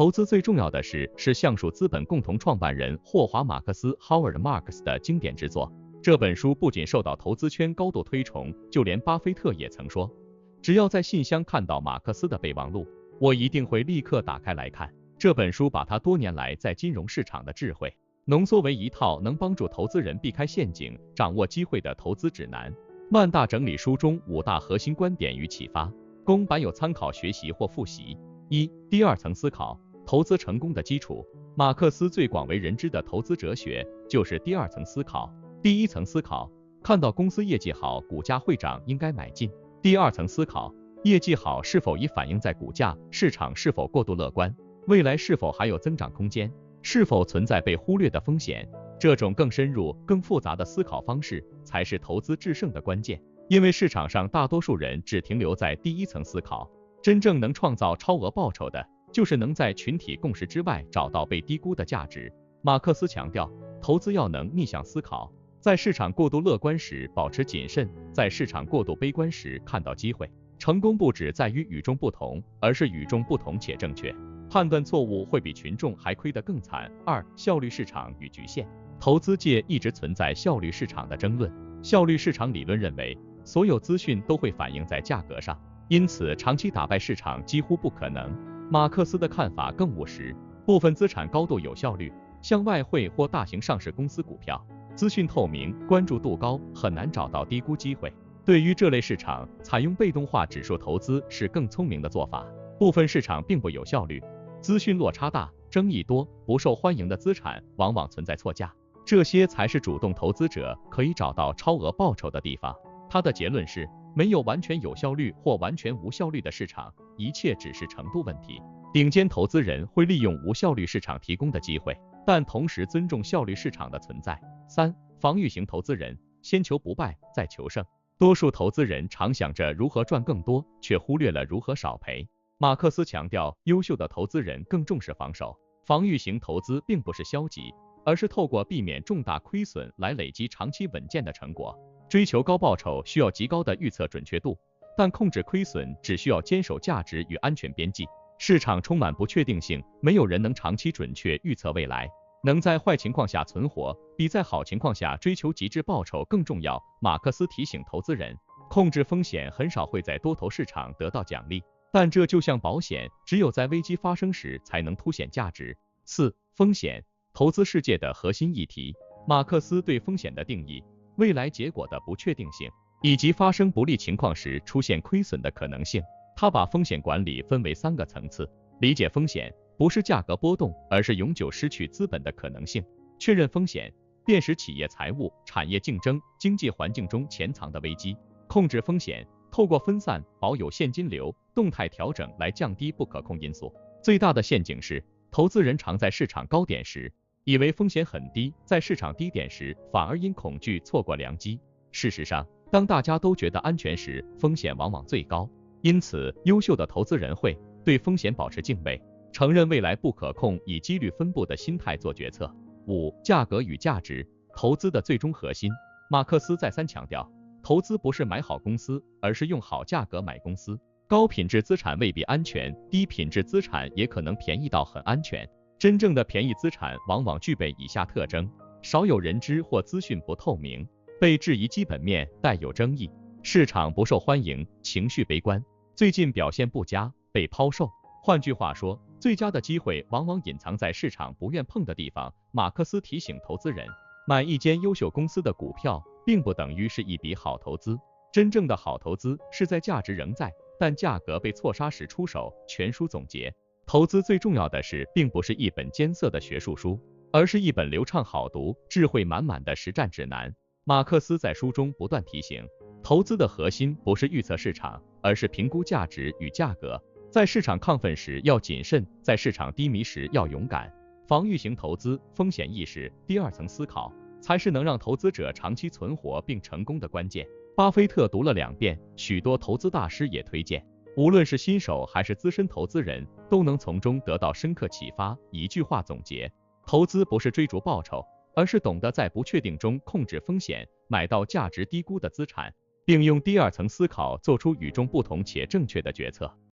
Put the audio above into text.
投资最重要的是橡树资本共同创办人霍华·马克斯 （Howard Marks） 的经典之作。这本书不仅受到投资圈高度推崇，就连巴菲特也曾说，只要在信箱看到马克思的备忘录，我一定会立刻打开来看。这本书把他多年来在金融市场的智慧浓缩为一套能帮助投资人避开陷阱、掌握机会的投资指南。曼大整理书中5大核心观点与启发，供版友参考学习或复习。1. 第二层思考，投资成功的基础。马克思最广为人知的投资哲学就是第二层思考。第一层思考，看到公司业绩好，股价会涨，应该买进。第二层思考，业绩好是否已反映在股价，市场是否过度乐观，未来是否还有增长空间，是否存在被忽略的风险。这种更深入、更复杂的思考方式才是投资制胜的关键，因为市场上大多数人只停留在第一层思考，真正能创造超额报酬的，就是能在群体共识之外找到被低估的价值。马克思强调，投资要能逆向思考，在市场过度乐观时保持谨慎，在市场过度悲观时看到机会。成功不只在于与众不同，而是与众不同且正确。判断错误会比群众还亏得更惨。2. 效率市场与局限。投资界一直存在效率市场的争论。效率市场理论认为，所有资讯都会反映在价格上，因此长期打败市场几乎不可能。马克思的看法更务实，部分资产高度有效率，像外汇或大型上市公司股票，资讯透明，关注度高，很难找到低估机会。对于这类市场，采用被动化指数投资是更聪明的做法。部分市场并不有效率，资讯落差大，争议多，不受欢迎的资产往往存在错价，这些才是主动投资者可以找到超额报酬的地方。他的结论是，没有完全有效率或完全无效率的市场，一切只是程度问题。顶尖投资人会利用无效率市场提供的机会，但同时尊重效率市场的存在。3. 防御型投资人，先求不败，再求胜。多数投资人常想着如何赚更多，却忽略了如何少赔。马克思强调，优秀的投资人更重视防守。防御型投资并不是消极，而是透过避免重大亏损来累积长期稳健的成果。追求高报酬需要极高的预测准确度，但控制亏损只需要坚守价值与安全边际。市场充满不确定性，没有人能长期准确预测未来。能在坏情况下存活，比在好情况下追求极致报酬更重要。马克思提醒投资人，控制风险很少会在多头市场得到奖励，但这就像保险，只有在危机发生时才能凸显价值。4. 风险，投资世界的核心议题。马克思对风险的定义，未来结果的不确定性，以及发生不利情况时出现亏损的可能性。他把风险管理分为3个层次，理解风险不是价格波动，而是永久失去资本的可能性；确认风险，辨识企业财务、产业竞争、经济环境中潜藏的危机；控制风险，透过分散、保有现金流、动态调整来降低不可控因素。最大的陷阱是，投资人常在市场高点时以为风险很低，在市场低点时反而因恐惧错过良机。事实上，当大家都觉得安全时，风险往往最高。因此，优秀的投资人会对风险保持敬畏，承认未来不可控，以几率分布的心态做决策。5. 价格与价值，投资的最终核心。马克思再三强调，投资不是买好公司，而是用好价格买公司。高品质资产未必安全，低品质资产也可能便宜到很安全。真正的便宜资产往往具备以下特征：少有人知或资讯不透明，被质疑基本面，带有争议，市场不受欢迎，情绪悲观，最近表现不佳，被抛售。换句话说，最佳的机会往往隐藏在市场不愿碰的地方。马克思提醒投资人，买一间优秀公司的股票，并不等于是一笔好投资。真正的好投资是在价值仍在，但价格被错杀时出手。全书总结，投资最重要的是，并不是一本艰涩的学术书，而是一本流畅好读、智慧满满的实战指南。马克思在书中不断提醒，投资的核心不是预测市场，而是评估价值与价格。在市场亢奋时要谨慎，在市场低迷时要勇敢。防御型投资，风险意识，第二层思考，才是能让投资者长期存活并成功的关键。巴菲特读了2遍，许多投资大师也推荐。无论是新手还是资深投资人，都能从中得到深刻启发。一句话总结，投资不是追逐报酬，而是懂得在不确定中控制风险，买到价值低估的资产，并用第二层思考做出与众不同且正确的决策。